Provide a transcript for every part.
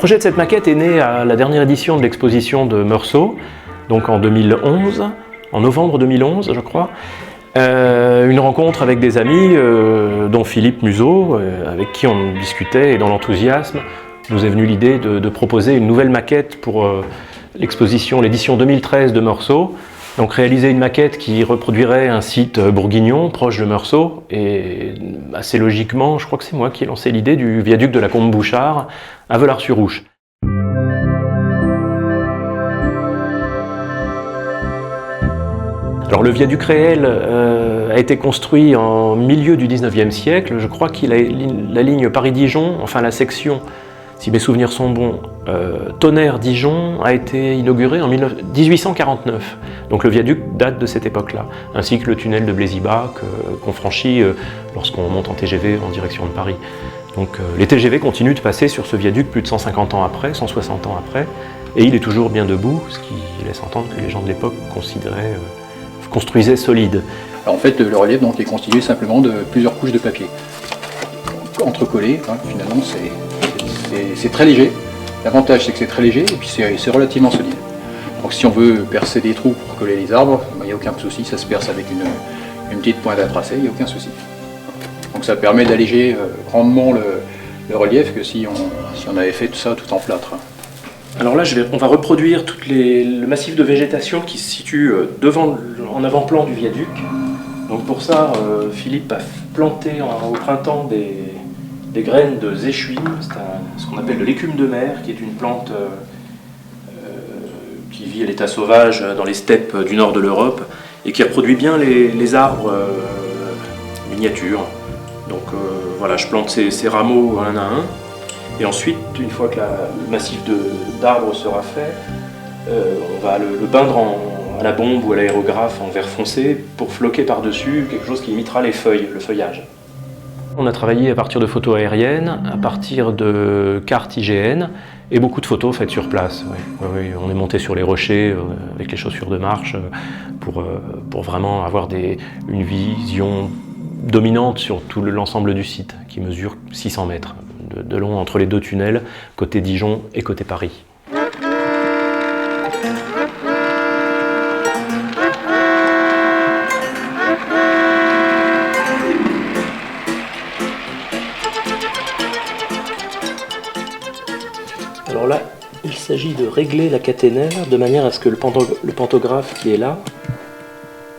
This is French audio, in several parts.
projet de cette maquette est né à la dernière édition de l'exposition de Meursault, donc en 2011, en novembre 2011 je crois. Une rencontre avec des amis, dont Philippe Museau, avec qui on discutait, et dans l'enthousiasme, nous est venue l'idée de proposer une nouvelle maquette pour l'exposition, l'édition 2013 de Meursault. Donc réaliser une maquette qui reproduirait un site bourguignon, proche de Meursault, et assez logiquement, je crois que c'est moi qui ai lancé l'idée du viaduc de la Combe-Bouchard à Vellars-sur-Ouche. Alors le viaduc réel a été construit en milieu du 19e siècle. Je crois qu'il a la ligne Paris-Dijon, enfin la section, si mes souvenirs sont bons, Tonnerre-Dijon a été inauguré en 1849. Donc le viaduc date de cette époque-là, ainsi que le tunnel de Blaisy-Bas qu'on franchit lorsqu'on monte en TGV en direction de Paris. Donc les TGV continuent de passer sur ce viaduc plus de 150 ans après, 160 ans après, et il est toujours bien debout, ce qui laisse entendre que les gens de l'époque construisaient solide. Alors en fait, le relief donc, est constitué simplement de plusieurs couches de papier entrecollées. Hein, finalement, c'est très léger. L'avantage, c'est que c'est très léger et puis c'est relativement solide. Donc si on veut percer des trous pour coller les arbres, il n'y a aucun souci, ça se perce avec une petite pointe à tracer, il n'y a aucun souci. Donc ça permet d'alléger grandement le relief que si on avait fait tout ça tout en plâtre. Alors là, on va reproduire le massif de végétation qui se situe en avant-plan du viaduc. Donc pour ça, Philippe a planté au printemps des graines de zéchuim, c'est ce qu'on appelle de l'écume de mer, qui est une plante qui vit à l'état sauvage dans les steppes du nord de l'Europe et qui reproduit bien les arbres miniatures. Donc voilà, je plante ces rameaux un à un. Et ensuite, une fois que le massif d'arbres sera fait, on va le peindre à la bombe ou à l'aérographe en vert foncé pour floquer par-dessus quelque chose qui imitera le feuillage. On a travaillé à partir de photos aériennes, à partir de cartes IGN et beaucoup de photos faites sur place. Oui, on est monté sur les rochers avec les chaussures de marche pour vraiment avoir une vision dominante sur tout l'ensemble du site qui mesure 600 mètres de long entre les deux tunnels, côté Dijon et côté Paris. Alors là, il s'agit de régler la caténaire de manière à ce que le pantographe qui est là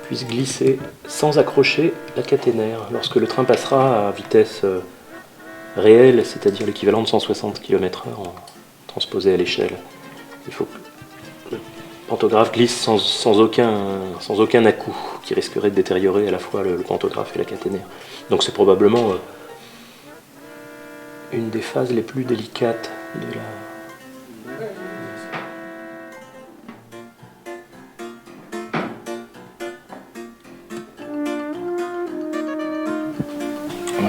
puisse glisser sans accrocher la caténaire lorsque le train passera à vitesse réelle, c'est-à-dire l'équivalent de 160 km/h transposé à l'échelle. Il faut que le pantographe glisse sans aucun à-coup qui risquerait de détériorer à la fois le pantographe et la caténaire. Donc c'est probablement une des phases les plus délicates de la...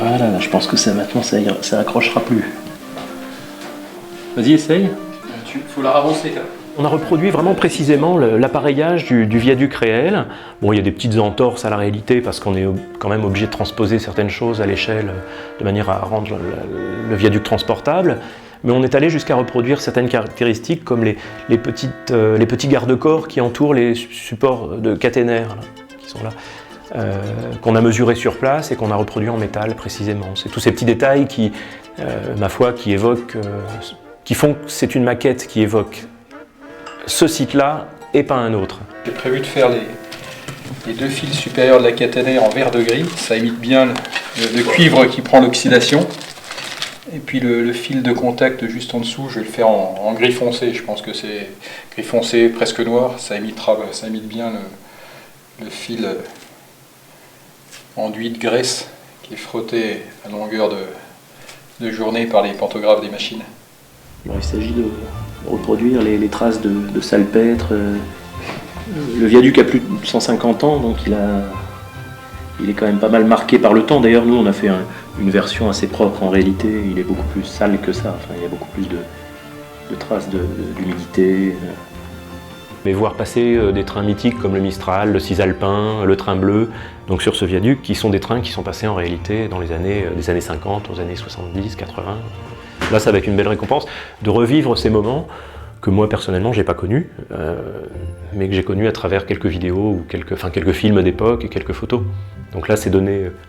Voilà, je pense que maintenant ça accrochera plus. Vas-y, essaye. Il faut la avancer là. On a reproduit vraiment précisément l'appareillage du viaduc réel. Bon, il y a des petites entorses à la réalité parce qu'on est quand même obligé de transposer certaines choses à l'échelle de manière à rendre le viaduc transportable. Mais on est allé jusqu'à reproduire certaines caractéristiques comme les petits garde-corps qui entourent les supports de caténaire là, qui sont là. Qu'on a mesuré sur place et qu'on a reproduit en métal précisément. C'est tous ces petits détails qui, ma foi, qui font que c'est une maquette qui évoque ce site-là et pas un autre. J'ai prévu de faire les deux fils supérieurs de la caténaire en vert de gris, ça imite bien le cuivre qui prend l'oxydation. Et puis le fil de contact juste en dessous, je vais le faire en gris foncé. Je pense que c'est gris foncé presque noir, ça imite bien le fil enduit de graisse qui est frotté à longueur de journée par les pantographes des machines. Alors, il s'agit de reproduire les traces de salpêtre. Le viaduc a plus de 150 ans, donc il est quand même pas mal marqué par le temps. D'ailleurs, nous, on a fait une version assez propre en réalité. Il est beaucoup plus sale que ça. Enfin, il y a beaucoup plus de traces d'humidité. Mais voir passer des trains mythiques comme le Mistral, le Cisalpin, le train bleu, donc sur ce viaduc, qui sont des trains qui sont passés en réalité dans les années 50, aux années 70, 80. Là, ça va être une belle récompense de revivre ces moments que moi personnellement j'ai pas connus, mais que j'ai connus à travers quelques vidéos ou quelques films d'époque et quelques photos. Donc là, c'est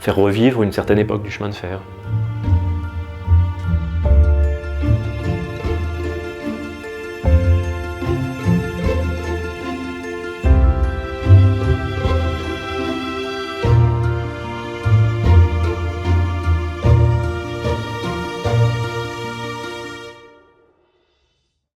faire revivre une certaine époque du chemin de fer.